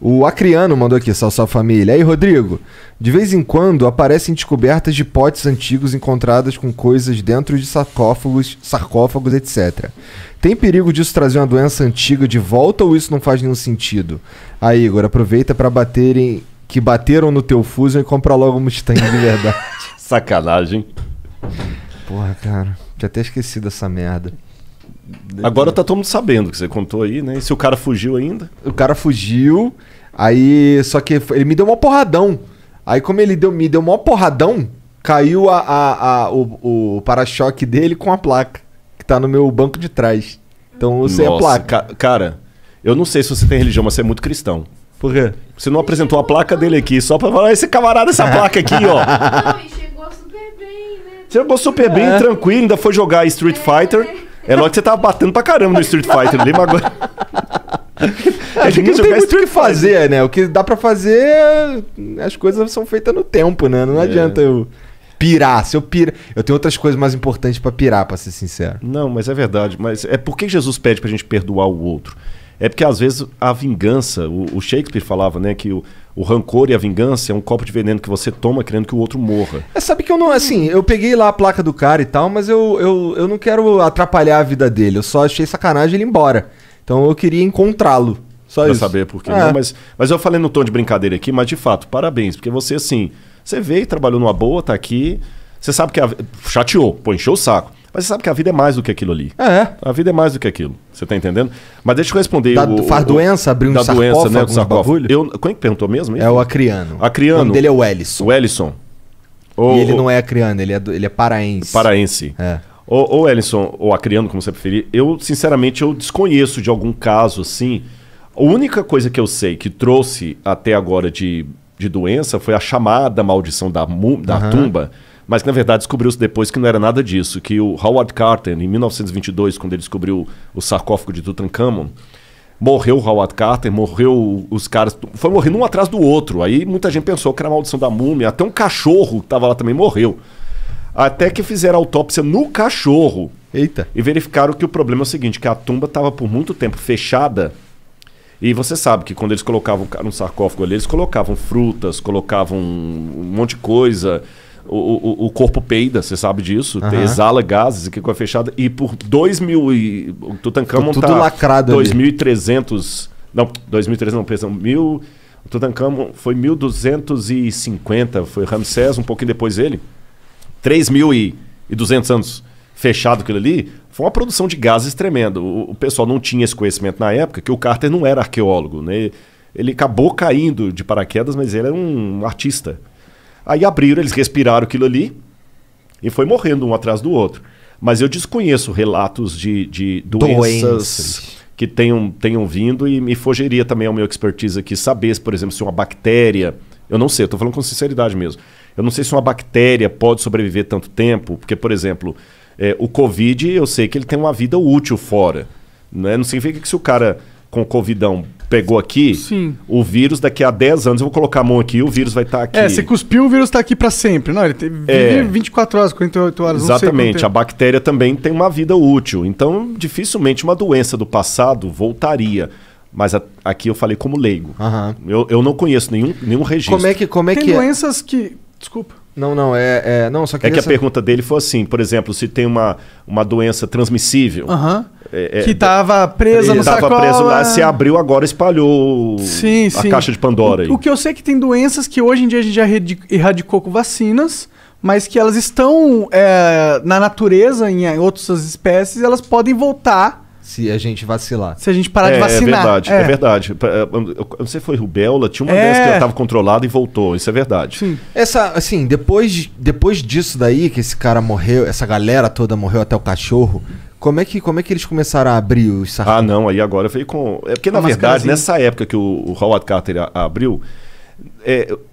O Acriano mandou aqui, salve família. Aí, Rodrigo, de vez em quando aparecem descobertas de potes antigos encontradas com coisas dentro de sarcófagos, etc. Tem perigo disso trazer uma doença antiga de volta ou isso não faz nenhum sentido? Aí, Igor, aproveita pra que bateram no teu Fusion e compra logo um Mustang de verdade. Sacanagem. Porra, cara, tinha até esquecido essa merda. Agora tá todo mundo sabendo que você contou aí, né? E se o cara fugiu ainda? O cara fugiu, aí só que ele me deu uma porradão. Aí como ele me deu uma porradão, caiu o para-choque dele com a placa, que tá no meu banco de trás. Então eu sei a placa. Cara, eu não sei se você tem religião, mas você é muito cristão. Por quê? Você não apresentou a placa dele aqui, só pra falar, esse camarada, essa placa aqui, ó. Não, e chegou super bem, né? Chegou super bem, tranquilo, ainda foi jogar Street Fighter. É logo que você tava batendo pra caramba no Street Fighter ali, mas agora... A gente não tem muito o que fazer, né? O que dá pra fazer, as coisas são feitas no tempo, né? Não adianta eu pirar. Se eu pirar... Eu tenho outras coisas mais importantes pra pirar, pra ser sincero. Não, mas é verdade. Mas é por que Jesus pede pra gente perdoar o outro? É porque às vezes a vingança, o Shakespeare falava, né, que o rancor e a vingança é um copo de veneno que você toma querendo que o outro morra. Sabe que eu não, assim, eu peguei lá a placa do cara e tal, mas eu não quero atrapalhar a vida dele. Eu só achei sacanagem ele ir embora. Então eu queria encontrá-lo. Só pra isso. Saber por quê. Não, mas eu falei no tom de brincadeira aqui, mas de fato, parabéns. Porque você, assim, você veio, trabalhou numa boa, tá aqui. Você sabe que chateou, pô, encheu o saco. Mas você sabe que a vida é mais do que aquilo ali. A vida é mais do que aquilo. Você tá entendendo? Mas deixa eu responder. Faz doença, abrir um sarcófago, doença, né, do sarcófago. Quem que perguntou mesmo? É o Acriano. Acriano. O nome dele é o Ellison. O Ellison. E ele não é acriano, ele é paraense. Paraense. É. Ou Ellison, ou Acriano, como você preferir. Sinceramente, eu desconheço de algum caso assim. A única coisa que eu sei que trouxe até agora de doença foi a chamada maldição da tumba. Mas que, na verdade, descobriu-se depois que não era nada disso. Que o Howard Carter, em 1922, quando ele descobriu o sarcófago de Tutankhamon, morreu o Howard Carter, morreu os caras... Foi morrendo um atrás do outro. Aí muita gente pensou que era a maldição da múmia. Até um cachorro que estava lá também morreu. Até que fizeram a autópsia no cachorro. Eita. E verificaram que o problema é o seguinte, que a tumba estava por muito tempo fechada. E você sabe que quando eles colocavam um sarcófago ali, eles colocavam frutas, colocavam um monte de coisa... O corpo peida, você sabe disso, exala gases e que coisa fechada. E por 2.000 o Tutankhamon tudo lacrado 2.300 não, 2.300 não, pensam, o Tutankhamon foi 1.250, foi Ramsés um pouquinho depois dele, 3.200 anos fechado aquilo ali. Foi uma produção de gases tremenda. O pessoal não tinha esse conhecimento na época, que o Carter não era arqueólogo, né? Ele acabou caindo de paraquedas, mas ele era um artista. Aí abriram, eles respiraram aquilo ali e foi morrendo um atrás do outro. Mas eu desconheço relatos de doenças que tenham vindo e me fugiria também ao meu expertise aqui saber, por exemplo, se uma bactéria... Eu não sei, eu estou falando com sinceridade mesmo. Eu não sei se uma bactéria pode sobreviver tanto tempo, porque, por exemplo, o Covid, eu sei que ele tem uma vida útil fora. Né? Não significa que se o cara com Covidão pegou aqui, sim, o vírus daqui a 10 anos, eu vou colocar a mão aqui, o vírus vai estar aqui. Você cuspiu, o vírus está aqui para sempre. Não, ele vive 24 horas, 48 horas, exatamente, não sei a bactéria também tem uma vida útil. Então, dificilmente uma doença do passado voltaria. Mas aqui eu falei como leigo. Eu não conheço nenhum registro. Como é tem que doenças que... Desculpa. Não, só que a pergunta dele foi assim, por exemplo, se tem uma doença transmissível... que estava presa no sarcófago. Preso lá, se abriu agora, espalhou a caixa de Pandora. O que eu sei é que tem doenças que hoje em dia a gente já erradicou com vacinas, mas que elas estão na natureza, em outras espécies, elas podem voltar... Se a gente vacilar. Se a gente parar de vacinar. É verdade. Eu não sei se foi rubéola, tinha uma doença que ela estava controlada e voltou. Isso é verdade. Sim. Assim, depois disso daí, que esse cara morreu, essa galera toda morreu, até o cachorro, como é que eles começaram a abrir os sarcófagos? Não, aí agora veio com... porque, na verdade, nessa época que o Howard Carter abriu,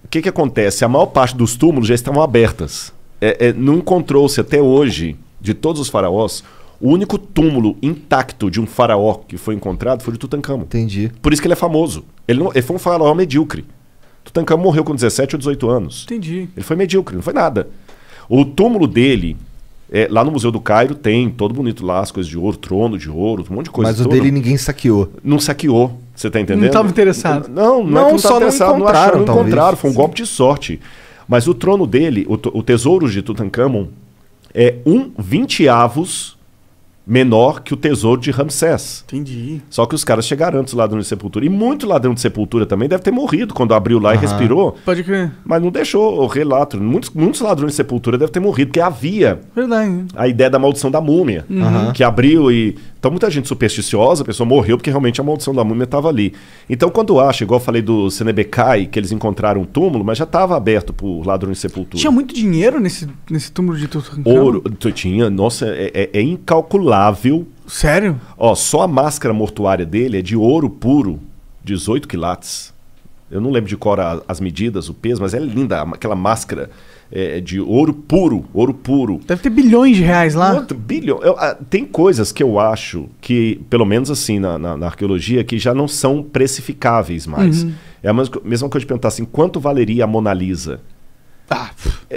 o que acontece? A maior parte dos túmulos já estavam abertas. Não encontrou-se até hoje, de todos os faraós, o único túmulo intacto de um faraó que foi encontrado foi o de Tutankhamon. Entendi. Por isso que ele é famoso. Ele foi um faraó medíocre. Tutankhamon morreu com 17 ou 18 anos. Entendi. Ele foi medíocre, não foi nada. O túmulo dele Lá no Museu do Cairo tem, todo bonito lá, as coisas de ouro, trono de ouro, um monte de coisa. Mas o dele ninguém saqueou. Não saqueou, você tá entendendo? Não estava interessado. Não é que não só tava interessado, não encontraram, não encontraram, talvez. foi um golpe de sorte. Mas o trono dele, o tesouro de Tutankhamon, é 20avos menor que o tesouro de Ramsés. Entendi. Só que os caras chegaram antes do ladrão de sepultura. E muito ladrão de sepultura também deve ter morrido quando abriu lá e respirou. Pode crer. Mas não deixou o relato. Muitos ladrões de sepultura devem ter morrido, porque havia Verdade. a ideia da maldição da múmia, que abriu e... Então muita gente supersticiosa, a pessoa morreu porque realmente a maldição da múmia estava ali. Então quando acha, igual eu falei do Senebekai, que eles encontraram um túmulo, mas já estava aberto por ladrões de sepultura. Tinha muito dinheiro nesse túmulo de Tutankhamon? Ouro, tinha, nossa, é incalculável. Sério? Ó, só a máscara mortuária dele é de ouro puro, 18 quilates. Eu não lembro de cor as medidas, o peso, mas é linda aquela máscara de ouro puro, ouro puro. Deve ter bilhões de reais lá. Quanto bilhão? Tem coisas que eu acho que, pelo menos assim, na arqueologia, que já não são precificáveis mais. É a mesma coisa de perguntar assim, quanto valeria a Mona Lisa?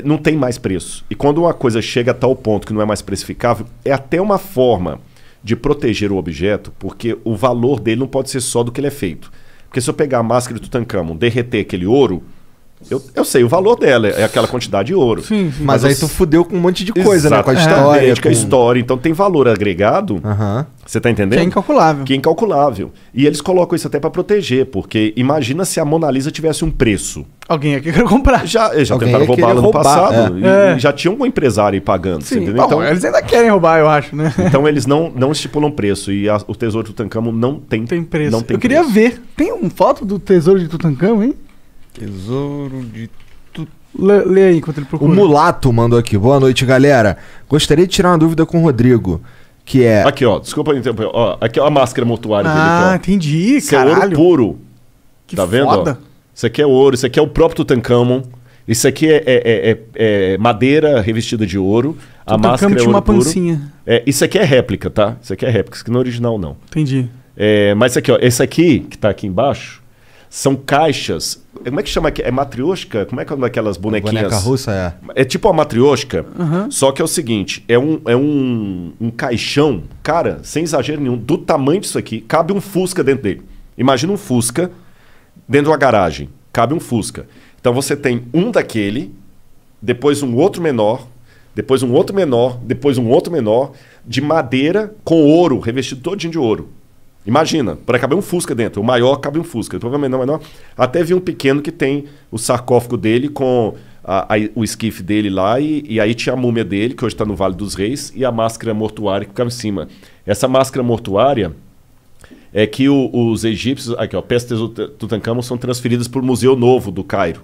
Não tem mais preço. E quando uma coisa chega a tal ponto que não é mais precificável, é até uma forma de proteger o objeto, porque o valor dele não pode ser só do que ele é feito. Porque se eu pegar a máscara de Tutankhamon, derreter aquele ouro, eu sei o valor dela, é aquela quantidade de ouro. Sim. Mas aí tu fudeu com um monte de coisa, né? Com a Exatamente, história. com a história. Então tem valor agregado, você tá entendendo? Que é incalculável. Que é incalculável. E eles colocam isso até para proteger, porque imagina se a Mona Lisa tivesse um preço. Alguém aqui quer comprar. Já Alguém tentaram ia roubar querer no roubar, passado. E já tinha um empresário aí pagando. Você Sim. entendeu? Bom, Então, eles ainda querem roubar, eu acho, né? então eles não estipulam preço. E o tesouro de Tutankhamon não tem, Tem preço. Não tem Eu queria preço. ver. Tem uma foto do tesouro de Tutankhamon, hein? Tesouro de... Lê aí enquanto ele O procura. Mulato mandou aqui. Boa noite, galera. Gostaria de tirar uma dúvida com o Rodrigo, que é... Aqui, ó. Desculpa interromper. Ó, aqui é a máscara mortuária dele. Aqui, ó. Entendi, Isso é ouro caralho. puro. Que Tá vendo? foda. Ó? Isso aqui é ouro, isso aqui é o próprio Tutankhamon. Isso aqui é madeira revestida de ouro. A Tutankhamon máscara é tinha ouro uma puro. pancinha. Isso aqui é réplica, tá? Isso aqui é réplica, isso aqui não é original, não. Entendi. Mas isso aqui, ó. Esse aqui, que tá aqui embaixo, são caixas. Como é que chama aqui? É matrioshka? Como é que é uma daquelas bonequinhas? Boneca russa, É tipo uma matrioshka, só que é o seguinte, é um caixão, cara, sem exagero nenhum, do tamanho disso aqui, cabe um Fusca dentro dele. Imagina um Fusca dentro de uma garagem, cabe um Fusca. Então você tem um daquele, depois um outro menor, depois um outro menor, depois um outro menor, de madeira com ouro, revestido todinho de ouro. Imagina, para caber um Fusca dentro. O maior cabe um Fusca, depois o menor. Até vi um pequeno que tem o sarcófago dele com o esquife dele lá, e aí tinha a múmia dele, que hoje está no Vale dos Reis, e a máscara mortuária que ficava em cima. Essa máscara mortuária é que os egípcios, aqui ó, peças de Tutankhamon são transferidas para o Museu Novo do Cairo,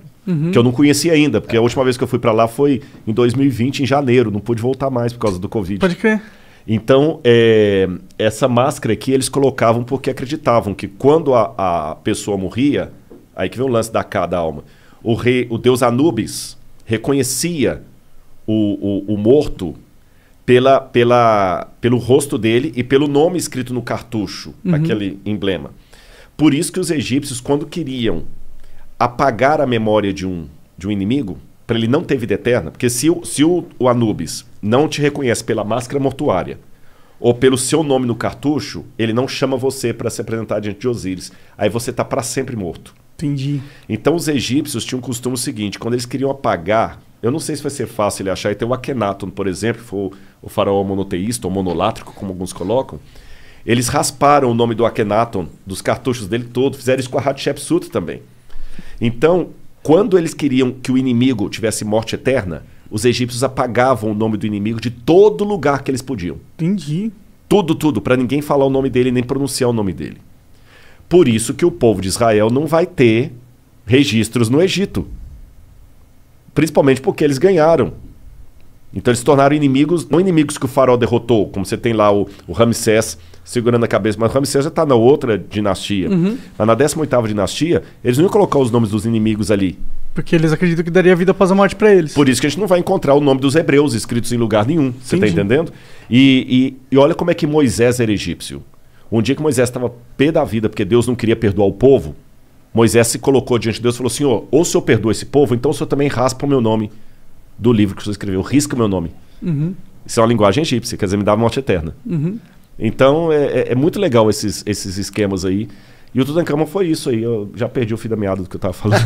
que eu não conhecia ainda, porque a última vez que eu fui para lá foi em 2020, em janeiro, não pude voltar mais por causa do Covid. Pode crer. Então, essa máscara aqui eles colocavam porque acreditavam que quando a pessoa morria, aí que vem o lance da alma, o deus Anubis reconhecia o morto pelo rosto dele e pelo nome escrito no cartucho, aquele emblema. Por isso que os egípcios, quando queriam apagar a memória de um inimigo, para ele não ter vida eterna, porque se o Anubis não te reconhece pela máscara mortuária ou pelo seu nome no cartucho, ele não chama você para se apresentar diante de Osíris. Aí você está para sempre morto. Entendi. Então os egípcios tinham um costume seguinte, quando eles queriam apagar, eu não sei se vai ser fácil ele achar, e tem o Akhenaton, por exemplo, que foi o faraó monoteísta ou monolátrico, como alguns colocam, eles rasparam o nome do Akhenaton, dos cartuchos dele todo, fizeram isso com a Hatshepsut também. Então, quando eles queriam que o inimigo tivesse morte eterna, os egípcios apagavam o nome do inimigo de todo lugar que eles podiam. Entendi. Tudo, para ninguém falar o nome dele nem pronunciar o nome dele. Por isso que o povo de Israel não vai ter registros no Egito. Principalmente porque eles ganharam. Então eles se tornaram inimigos, não inimigos que o faraó derrotou, como você tem lá o Ramsés segurando a cabeça, mas o Ramsés já está na outra dinastia. Mas na 18ª dinastia, eles não iam colocar os nomes dos inimigos ali. Porque eles acreditam que daria vida após a morte pra eles. Por isso que a gente não vai encontrar o nome dos hebreus escritos em lugar nenhum. Você está Entendi. entendendo? E olha como é que Moisés era egípcio. Um dia que Moisés estava pé da vida porque Deus não queria perdoar o povo, Moisés se colocou diante de Deus e falou: Senhor, ou o Senhor perdoa esse povo, então o Senhor também raspa o meu nome do livro que o Senhor escreveu, risca o meu nome. Isso é uma linguagem egípcia, quer dizer, me dá morte eterna. Uhum. Então é muito legal esses esquemas aí. E o Tutankhamon foi isso aí. Eu já perdi o fio da meada do que eu tava falando.